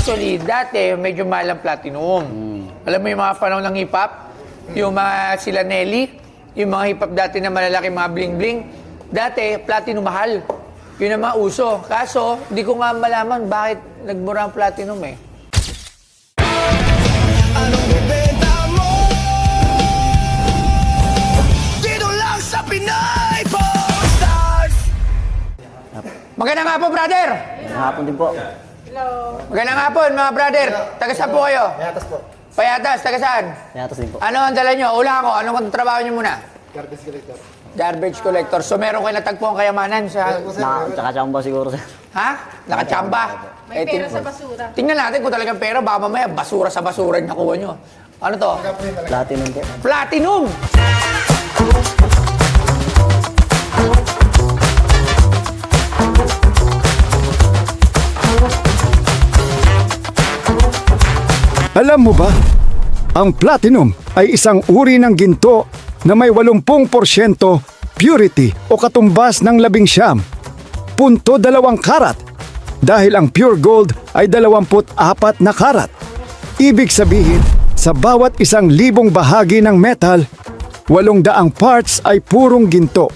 Actually, dati medyo mahal ang platinum. Alam mo yung mga panahon ng hip-hop? Yung mga sila Nelly? Yung mga hip-hop dati na malalaki, mga bling-bling? Dati, platinum mahal. Yun ang mga uso. Kaso, hindi ko nga malaman bakit nagmura ang platinum eh. Anong bibenta mo? Dito lang sa Pinay Pawn Stars. Magandang hapon, brother! Hapon din po. Magandang hapon, mga brother. Taga saan po kayo? Payatas po. Payatas, taga saan? Yatos din po. Ano ang dala nyo? Ula ako, anong trabaho nyo muna? Garbage collector. Garbage collector. So meron kayo natagpo ang kayamanan sa... Tsaka-tsamba siguro, sir. Ha? Nakachamba. May pera sa basura. Tingnan natin kung talagang pera. Baka mamaya basura sa basura yung nakuha nyo. Ano to? Platinum po. Platinum! Alam mo ba, ang platinum ay isang uri ng ginto na may 80% purity o katumbas ng 19.2 karat dahil ang pure gold ay 24 na karat. Ibig sabihin, sa bawat 1,000 bahagi ng metal, 800 parts ay purong ginto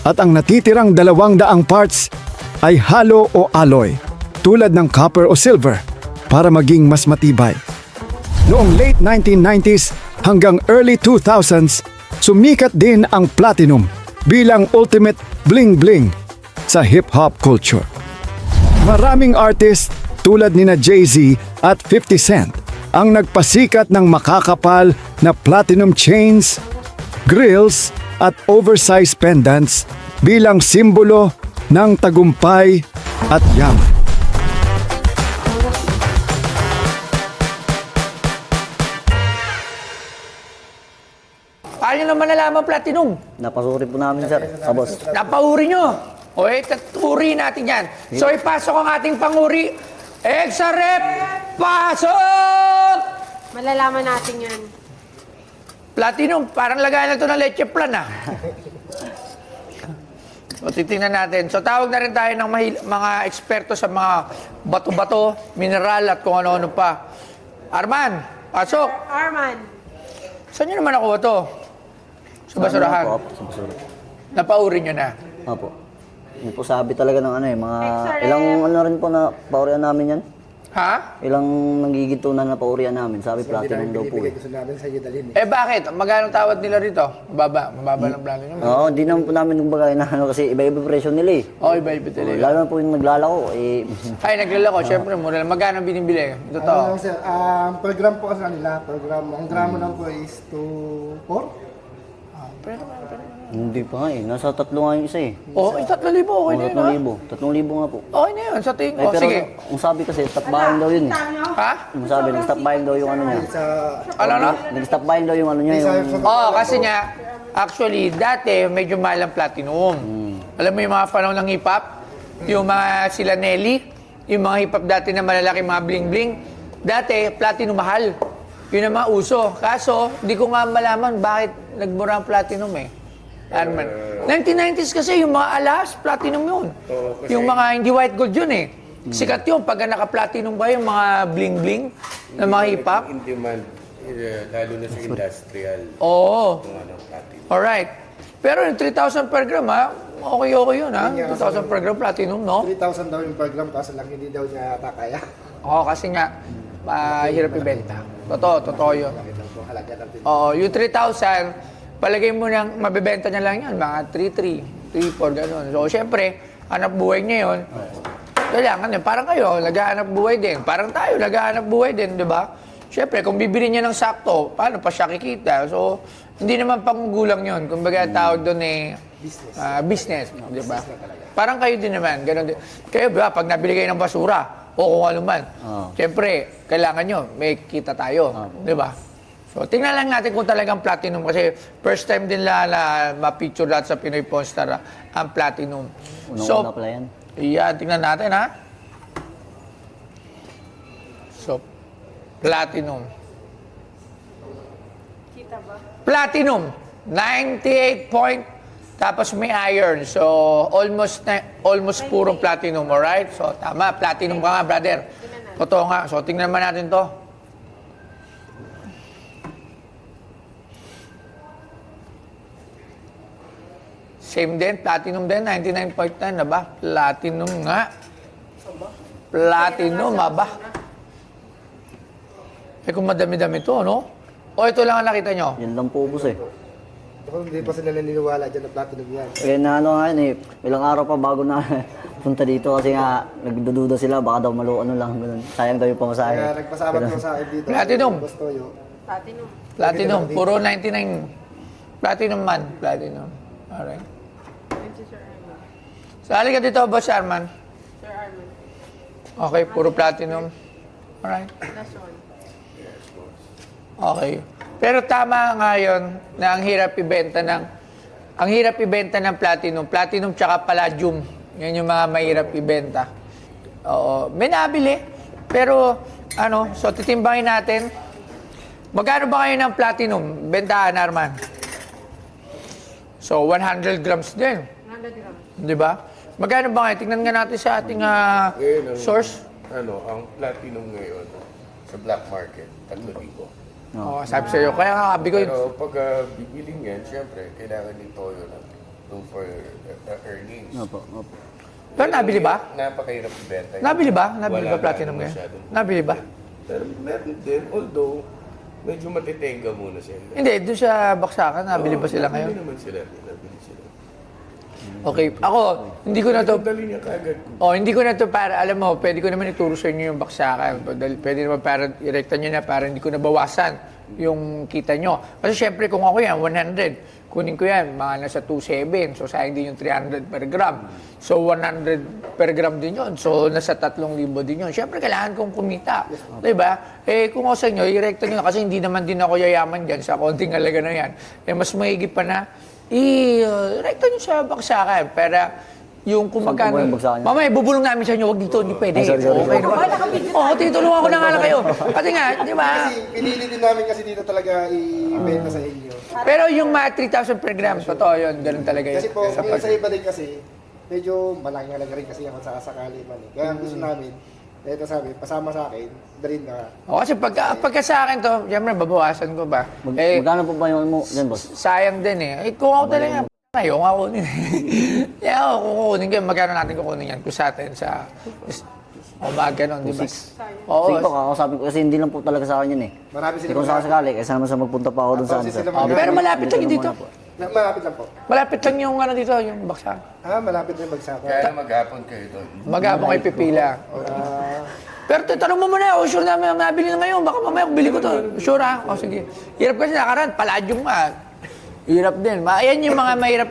at ang natitirang 200 parts ay halo o alloy tulad ng copper o silver para maging mas matibay. Noong late 1990s hanggang early 2000s, sumikat din ang platinum bilang ultimate bling-bling sa hip-hop culture. Maraming artist tulad nina Jay-Z at 50 Cent ang nagpasikat ng makakapal na platinum chains, grills at oversized pendants bilang simbolo ng tagumpay at yaman. Paano nyo naman nalaman platinum? Napasuri po namin, sir. Boss. Napauri nyo. O uri natin yan. So ipasok ang ating panguri. Exarep! Pasok! Malalaman natin yan. Platinum, parang lagayan na ito ng leche plan ah. So titingnan natin. So tawag na rin tayo ng mga eksperto sa mga bato-bato, mineral at kung ano-ano pa. Arman, pasok! Arman. Saan nyo naman nakuha to? Sa basurahan. Opo, sa basura. Napauri nyo na. Opo. Yun po sabi talaga ng ano eh, mga Excellent. ilang ano rin po na paurian namin yan. Ha? Ilang nanggigitunan na paurian namin. Sabi platinum daw po eh. Gusto namin sa iyo dalhin Eh bakit? Magkano tawad nila rito? Mababa ng plano nyo. Oo, di naman po namin kumbaga inaano kasi iba-iba presyo nila eh. Oh, iba-iba talaga. Lalo na po yung naglalako eh. Ay, naglalako. Siyempre, mura lang. Magkano binibili? Totoo. Ano sir, per gram po kasi kanila, per gram. Ang gramo lang po is 2, 4. Hindi pa nga eh. Nasa 3 nga yung isa eh. Oh, 3,000. Okay na yun, ha? 3,000 nga po. Okay na yun, sa tingin Eh, ko. pero Sige. ang sabi kasi, stop buying daw yun eh. Ha? Ang sabi, nag-stop buying daw yung ano niya. Sa Ano na? Nag-stop buying daw yung ano niya. Yung... Oo, kasi nga, actually, dati medyo mahal ang platinum. Alam mo yung mga panahon ng hip-hop? Yung mga sila Nelly? Yung mga hip-hop dati na malalaki, mga bling-bling? Dati, platinum mahal. Yun ang mga uso. Kaso, di ko nga malaman bakit nagmura ang platinum eh. Arman. 1990s kasi yung mga alas, platinum yun. Yung mga hindi white gold yun eh. Sikat yun pag naka-platinum ba yung mga bling-bling ng mga hip-hop. In demand, lalo na sa industrial. Oo. Kung ano, platinum. Alright. Pero yung 3,000 per gram ha, okay yun ha. 2,000 per gram platinum, no? 3,000 daw yung per gram, kaso lang hindi daw niya ata kaya. Oo, kasi nga, hirap ibenta. Totoo yun. Nakita po, halaga natin. Oo, yung 3,000, palagay mo nang mabibenta niya lang yan, mga 3,300, 3,400, gano'n. So, syempre, hanap buhay niya yun. Kailangan yun. Parang kayo, nag-aanap buhay din. Parang tayo, nag-aanap buhay din, di ba? Syempre, kung bibili niya ng sakto, paano pa siya kikita? So, hindi naman panggulang yun. Kung baga tawag doon eh, business, di ba? Parang kayo din naman, gano'n din. Kayo ba, pag nabili kayo ng basura, o kung ano man, syempre, kailangan nyo, may kita tayo, di ba? So, tingnan lang natin kung talagang platinum kasi first time din na ma-picture lahat sa Pinoy Pawn Star ang platinum. Unang-una pala yan. Iya, tingnan natin ha. So, platinum. Kita ba? Platinum, 98 point, tapos may iron. So, almost purong platinum, alright? So, tama, platinum ka nga, brother. Totoo nga. So, tingnan naman natin to. Same din, platinum din, 99.9 na ba? Platinum nga. Platinum, ba? Eh kung madami-dami to, no? O ito lang ang nakita nyo? Yan lang po, boss eh. Ako, hindi pa sila naniniwala dyan na platinum yan. Eh, na ano nga yun eh, ilang araw pa bago na punta dito kasi nga nagdududa sila, baka daw ano lang, ganun. Sayang daw yung pamasahe. Kaya nagpasama ko sa akin dito. Platinum. Gusto nyo. Platinum. Platinum, puro 99. Platinum man, platinum. Alright. Thank you, Sir Arman. Sali ka dito, Boss Arman. Sir Arman. Okay, puro platinum. Alright. Last one. Okay. Pero tama nga yun na ang hirap ibenta ng platinum. Platinum tsaka palladium. Yan yung mga mahirap ibenta. Oo. May nabili. Pero, so titimbangin natin. Magkano ba kayo ng platinum? Bentahan, Arman? So, 100 grams din. 100 grams. Di ba? Magkano ba kayo? Tingnan nga natin sa ating source. Ang platinum ngayon sa black market, 3,000. Oo, sabi sa'yo. Kaya nga, sabi ko yun. Pero pag bibiling yan, syempre, kailangan ni Toyo ng room for earnings. Opo. Pero nabili ba? Napakahirap ibenta. yun. Nabili ba? Nabili Wala ba platinum na ngayon? masyadong- Nabili ba? Pero meron din, although medyo matitenga muna sila. Hindi, doon sa baksakan, nabili ba sila ngayon? Hindi naman sila, nabili sila. Okay, ako, hindi ko na to, Dali niya kagad. hindi ko na to para, alam mo, pwede ko naman ituro sa inyo yung baksakan. Pwede naman para, irekta nyo na para hindi ko nabawasan yung kita nyo. Kasi syempre, kung ako yan, 100, kunin ko yan, mga nasa 2.7. So, sayang din yung 300 per gram. So, 100 per gram din yun. So, nasa 3,000 din yun. Syempre, kailangan kong kumita. Diba? Eh, kung ako sa inyo, irekta nyo na. Kasi hindi naman din ako yayaman dyan sa konting halaga na yan. Eh, mas mahigit pa na, i-rekta nyo sa baksakan. Para yung kung Saan magkano. po yung baksakan nyo? Mamaya, bubulong namin sa inyo. Huwag dito, hindi pwede. Ay, sorry. Okay naman. Tinutulungan ko na nga lang kayo. Kasi nga, di ba? Kasi pinili din namin kasi dito talaga i-benta sa inyo. Pero yung mga 3,000 per gram, totoo yun. Ganun talaga yun. Kasi po, yung sa iba din kasi, medyo malaking halaga rin kasi ako sa sakali man eh. Kaya gusto namin, ito sabi, pasama sa akin, dalhin na. O, kasi pagka sa akin to, siyempre, babawasan ko ba? Magkano po ba yung mo yan, boss? Sayang din eh. Kung ako talaga, ayaw nga kunin. Yeah, ako kukunin ko. Magkano natin kukunin yan? Kung sa atin, sa... O ba, ganun, di ba? Oo. Sige po, kakausapin ko kasi hindi lang po talaga sa akin yun eh. Marami Hindi sila ko sakasakali, kaysa naman sa magpunta pa ako dun sa Kasi ano. sila Oh, pero malapit lang yun dito. Malapit lang po. Malapit lang yung dito, yung baksa. Malapit din magsaka. Kaya maghapon kayo doon. Magabang kayo pipila. Pero tanong mo muna, sure namin ang nabili na ngayon. Baka mamaya bili ko to. Sure ha? O sige. Hirap kasi nakaraan, palladium nga. Hirap din. Ayan yung mga mahirap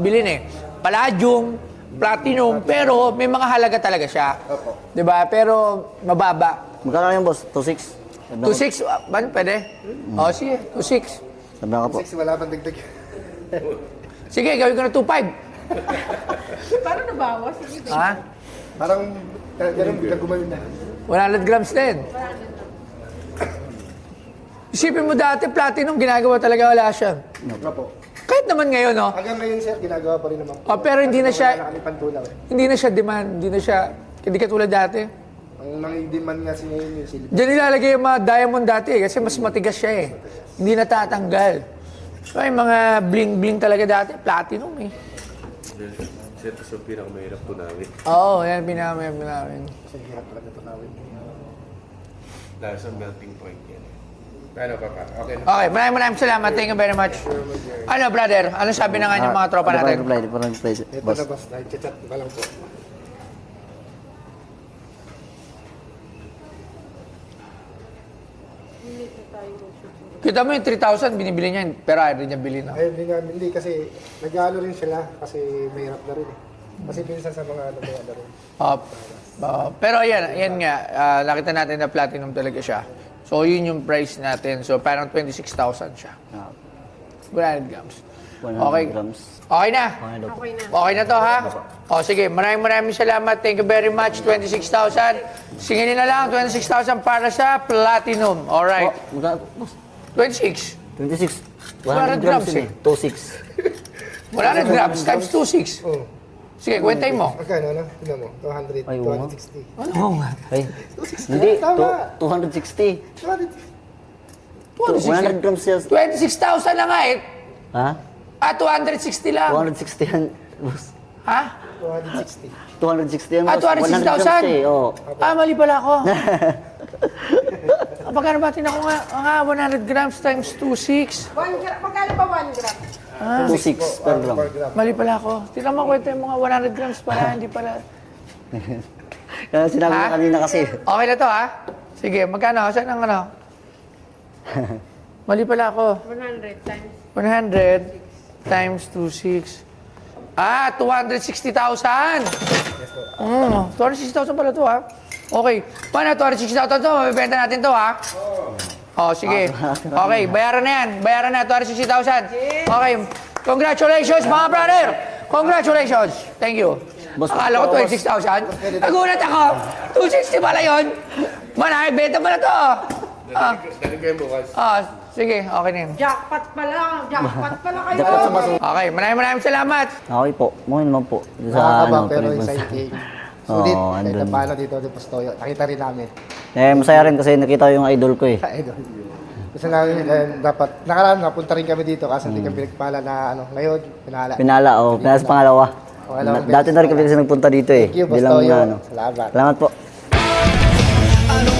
bilhin eh. Palladium, platinum, pero may mga halaga talaga siya. Di ba? Pero mababa. Magkano yung boss? 2.6? 2.6, ba? Pwede? O sige, 2.6. Sabi ka po. 6, wala bang dagdag. Sige, gawin ko na 2.5. Paano nabawas? Sige. Ha? Parang, ganun, biglang gumaling na. 100 grams din. Isipin mo dati, platinum, ginagawa talaga wala siya. Ano po. Kahit naman ngayon, no? Hanggang ngayon sir, ginagawa pa rin naman po. Pero hindi na siya, Wala kami pantulaw eh. hindi na siya demand, hindi na siya, hindi katulad dati. Ang nang-demand nga si ngayon yung silver. Diyan nilalagay yung mga diamond dati kasi mas matigas siya eh. Hindi natatanggal. So, yung mga bling-bling talaga dati, platinum eh. Ito sa pinakamahirap po namin. Oo, yan pinamaya namin. Kasi hirap talaga tunawin. Dahil sa melting point yan. Paano pa? Okay na. Okay, maraming salamat. Thank you very much. Ano, brother? Ano sabi na nga yung mga tropa natin? Di pa reply, Ito boss. na boss, nag-chat ko lang po. Kita mo yung 3,000, binibili niya, pero ayaw rin niya bilhin. No? Ayun, hindi kasi nag-ano rin sila kasi mahirap na rin eh. Kasi minsan sa mga ano na rin. Pero yan nga, nakita natin na platinum talaga siya. So, yun yung price natin. So, parang 26,000 siya. 100 grams. 100 Okay. grams. Okay na? Okay daw po. Okay na. Okay na to, ha? O, sige. Maraming salamat. Thank you very much. 26,000. Singilin na lang. 26,000 para sa platinum. Alright. Magkano, boss? 26. 26. 100 100 grams grams yun eh. 2.6. 100 grams times 26. Sige, kwentay mo. Magkano, ano? Tingnan mo, 200, Ay, oo nga. 260. Ano nga? Ay, hindi. Tama. 260. 260. 100 grams siya. 26,000 na nga eh. Ha? 260 lang. 260 yan. Boss. Ha? 260. 260 yan. Ah, boss. 260,000? 100 grams siya, Oo. Mali pala ako. Pagkano ba tinako nga? 100 grams times 2,600. 1 gram. Magkano ba 1 gram? 2.6 per gram. Per gram. Mali pala ako. Tingnan mo kwento yung mga 100 grams pala, hindi pala. Kaya sinabi Ha? niya kanina kasi. Okay na to ha? Sige, magkano? Saan ang ano? Mali pala ako. 100 times. 100 times 2,600. 260,000! 260,000 pala to ha? Okay. Paano 260,000 to? Mabibenta natin to ha? Oh, sige. Okay, bayaran na yan. Bayaran na, 260,000. Okay. Congratulations, mga brother! Congratulations! Thank you. Boss, Akala ko 26,000. Nagulat ako. 260 pala yun. Manay, benta mo na to. Dali kayo bukas. Sige, okay na yun. Jackpot pala. Jackpot pala kayo. Dapat sa baso. Okay, maraming salamat. Okay po. Mukha naman po. Sa Nakakaba, ano, pero Pilipinas. inside game. Sulit. Oo, Kahit andun. na paano dito, di Postoyo. Nakita rin namin. Masaya rin kasi nakita ko yung idol ko eh. Idol. Gusto namin, dapat, nakaraan, napunta rin kami dito kasi hindi kami pinagpala na, ngayon, pinala. Pinala, pinala sa pangalawa. Pangalawang Dati beses na rin kami kasi nagpunta dito eh. Thank you, Bilang Postoyo. na, Salamat. Salamat po. Anong